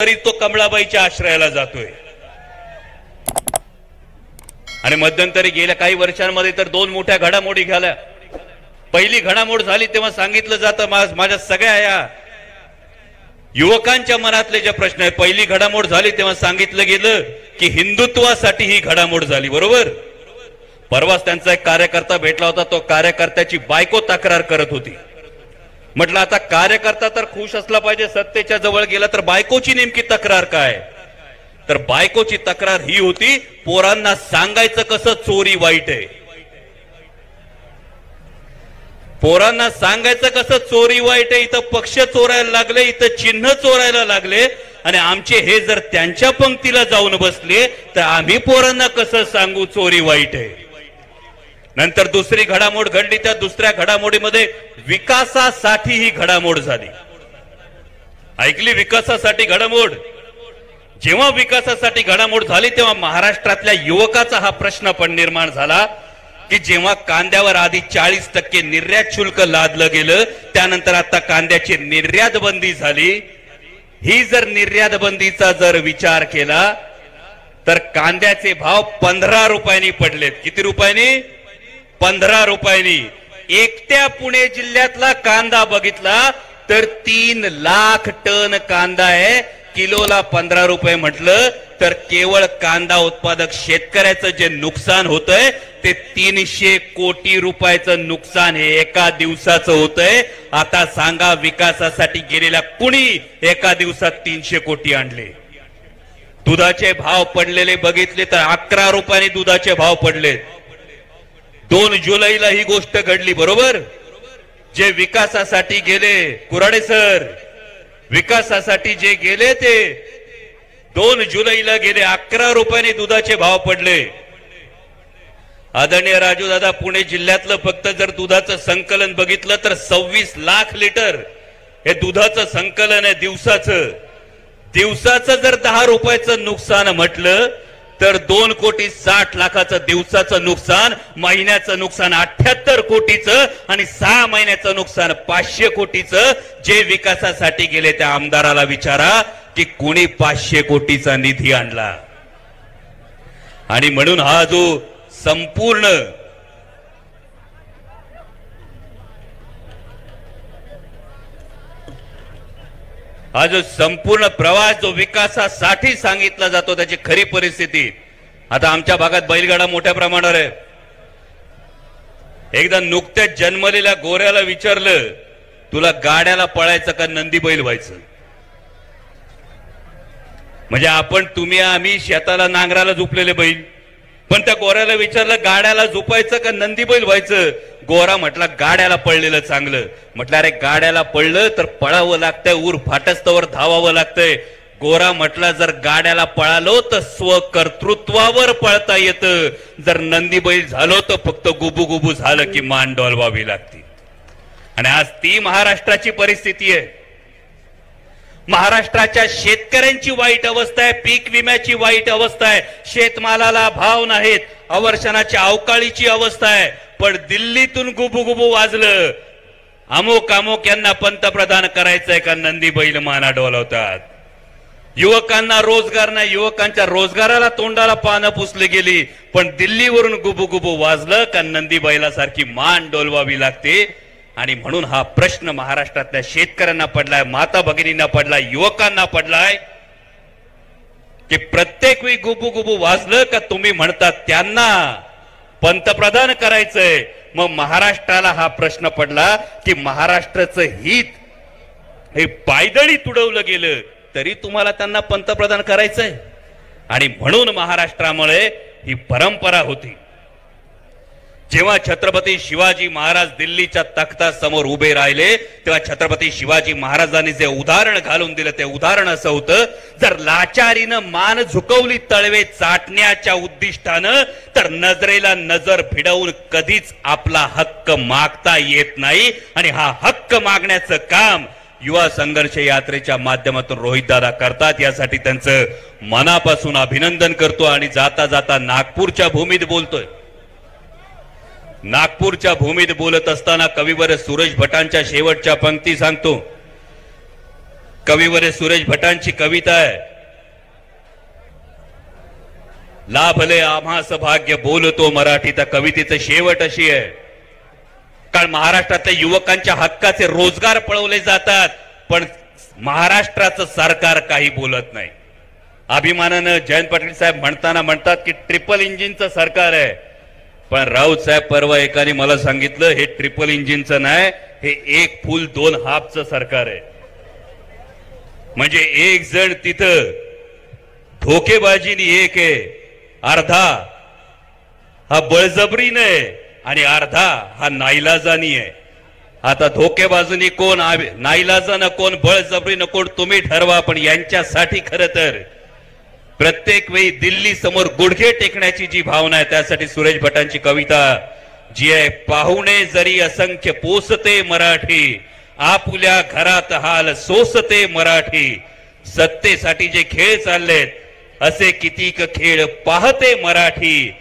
तरी तो कमळाबाईच्या आश्रयाला जातोय। आणि मध्यंतरी गेल्या काही वर्षांमध्ये तर दोन मोठ्या घडामोडी झाल्या। पहिली घडामोड झाली तेव्हा सांगितलं जातं माझ्या सगळ्या या युवकांच्या मनातले जे प्रश्न आहेत, पहिली घडामोड झाली तेव्हा सांगितलं गेलं की हिंदुत्वासाठी ही घडामोड झाली, बरोबर। परवाच त्यांचा एक कार्यकर्ता भेटला होता, तो कार्यकर्त्याची बायको तक्रार करत होती। म्हटलं आता कार्यकर्ता तर खुश असला पाहिजे, सत्तेच्या जवळ गेला तर बायकोची नेमकी तक्रार काय? तर बायकोची तक्रार ही होती, पोरांना सांगायचं कसं चोरी वाईट आहे, पोरांना सांगायचं कसं चोरी वाईट आहे। इथं पक्ष चोरायला लागले, इथं चिन्ह चोरायला लागले आणि आमचे हे जर त्यांच्या पंक्तीला जाऊन बसले तर आम्ही पोरांना कसं सांगू चोरी वाईट आहे। नंतर दुसरी घडामोड घडली, त्या दुसऱ्या घडामोडीमध्ये विकासासाठी ही घडामोड झाली। ऐकली विकासासाठी घडामोड? जेव्हा विकासासाठी घडामोड झाली तेव्हा महाराष्ट्रातल्या युवकाचा हा प्रश्न पण निर्माण झाला की जेव्हा कांद्यावर आधी 40% निर्यात शुल्क लादलं गेलं, त्यानंतर आता कांद्याची निर्यात बंदी झाली। ही जर निर्यात बंदीचा जर विचार केला तर कांद्याचे भाव 15 रुपयांनी पडलेत। किती रुपयांनी? 15 रुपयांनी। एकट्या पुणे जिल्ह्यातला कांदा बघितला तर 3 लाख टन कांदा आहे। किलोला 15 रुपये म्हटलं तर केवळ कांदा उत्पादक शेतकऱ्याचं जे नुकसान होतंय ते 300 कोटी रुपयाचं नुकसान हे एका दिवसाचं होतंय। आता सांगा विकासासाठी गेलेल्या कुणी एका दिवसात 300 कोटी आणले? दुधाचे भाव पडलेले बघितले तर 11 रुपयांनी दुधाचे भाव पडले। 2 जुलैला ही गोष्ट घडली, बरोबर। जे विकासासाठी गेले, कुराडे सर, विकासासाठी जे गेले ते 2 जुलैला गेले, 11 रुपयांनी दुधाचे भाव पडले। आदरणीय राजू दादा, पुणे जिल्ह्यातलं फक्त जर दुधाचं संकलन बघितलं तर 26 लाख लिटर हे दुधाचं संकलन आहे दिवसाचं। दिवसाचं जर 10 रुपयाचं नुकसान म्हटलं तर 2,60,00,000 दिवसाचं नुकसान, महिन्याचं नुकसान 78 कोटीचं आणि 6 महिन्याचं नुकसान 500 कोटीचं। जे विकासासाठी गेले त्या आमदाराला विचारा की कोणी 500 कोटीचा निधी आणला। आणि म्हणून हा जो संपूर्ण हा जो संपूर्ण प्रवास जो विकासासाठी सांगितला जातो त्याची खरी परिस्थिती आता आमच्या भागात बैलगाडा मोठ्या प्रमाणावर आहे। एकदा नुकत्याच जन्मलेल्या गोऱ्याला विचारलं, तुला गाड्याला पळायचं का नंदी बैल व्हायचं? म्हणजे आपण तुम्ही आम्ही शेताला नांगराला झोपलेले बैल, पण त्या गोऱ्याला विचारलं गाड्याला झोपायचं का नंदी बैल व्हायचं? गोरा म्हटला गाड्याला पडलेलं चांगलं। म्हटलं अरे गाड्याला पडलं तर पळावं लागतंय, ऊर फाटस्तवर धावावं लागतंय। गोरा म्हटला जर गाड्याला पळालो तर स्वकर्तृत्वावर पळता येतं, जर नंदी बैल झालो तर फक्त गुबू गुबू झालं की मान डोलवावी लागते। आणि आज ती महाराष्ट्राची परिस्थिती आहे। महाराष्ट्राच्या शेतकऱ्यांची वाईट अवस्था आहे, पीक विम्याची वाईट अवस्था आहे, शेतमालाला भाव नाहीत, अवर्षणाच्या अवकाळीची अवस्था आहे। पण दिल्लीतून गुबुगुबू वाजलं, अमुक अमुक यांना पंतप्रधान करायचंय का नंदी बैल माना डोलवतात। युवकांना रोजगार नाही, युवकांच्या रोजगाराला तोंडाला पानं पुसली गेली, पण दिल्लीवरून गुबुगुबू वाजलं का नंदी बैलासारखी मान डोलवावी लागते। आणि म्हणून हा प्रश्न महाराष्ट्रातल्या शेतकऱ्यांना पडलाय, माता भगिनींना पडलाय, युवकांना पडलाय की प्रत्येक वेळी गुबुगुबू वाजलं का तुम्ही म्हणतात त्यांना पंतप्रधान करायचंय। मग महाराष्ट्राला हा प्रश्न पडला की महाराष्ट्राचं हित हे पायदळी तुडवलं गेलं तरी तुम्हाला त्यांना पंतप्रधान करायचंय। आणि म्हणून महाराष्ट्रामुळे ही परंपरा होती, जेव्हा छत्रपती शिवाजी महाराज दिल्लीच्या तख्तासमोर उभे राहिले तेव्हा छत्रपती शिवाजी महाराजांनी जे उदाहरण घालून दिलं ते उदाहरण असं होतं, जर लाचारीनं मान झुकवली तळवे चाटण्याच्या उद्दिष्टानं तर नजरेला नजर भिडवून कधीच आपला हक्क मागता येत नाही। आणि हा हक्क मागण्याचं काम युवा संघर्ष यात्रेच्या माध्यमातून रोहितदादा करतात, यासाठी त्यांचं मनापासून अभिनंदन करतो। आणि जाता जाता नागपूरच्या भूमीत बोलतोय, नागपूरच्या भूमीत बोलत असताना कविवर सूरज भटांच्या शेवटच्या पंक्ती सांगतो, कविवर्य सुरेश भटांची कविता आहे, लाभले आम्हास भाग्य बोलतो मराठी. त्या कवितेचं शेवट अशी आहे, कारण महाराष्ट्रातल्या युवकांच्या हक्काचे रोजगार पळवले जातात, पण महाराष्ट्राचं सरकार काही बोलत नाही. अभिमानानं जयंत पाटील साहेब म्हणतात की ट्रिपल इंजिनचं सरकार आहे, पण राऊत साहेब परवा एकाने मला सांगितलं हे ट्रिपल इंजिनचं नाही, हे एक फुल दोन हाफचं सरकार आहे. म्हणजे एक जण तिथं धोकेबाजीनी एक आहे, अर्धा हा बळजबरीने आणि अर्धा हा नाईलाजानी आहे. आता धोकेबाजूनी कोण, नाईलाजानं कोण, बळजबरीनं कोण, तुम्ही ठरवा. पण यांच्यासाठी खरं तर प्रत्येक वेळी दिल्ली समोर गुडघे टेकण्याची जी भावना आहे, त्यासाठी सुरेश भटांची कविता जी आहे, पाहुणे जरी असंख्य पोसते मराठी, आपुल्या घरात हाल सोसते मराठी, सत्तेसाठी जे खेळ चाललेत असे कितीक खेळ पाहते मराठी,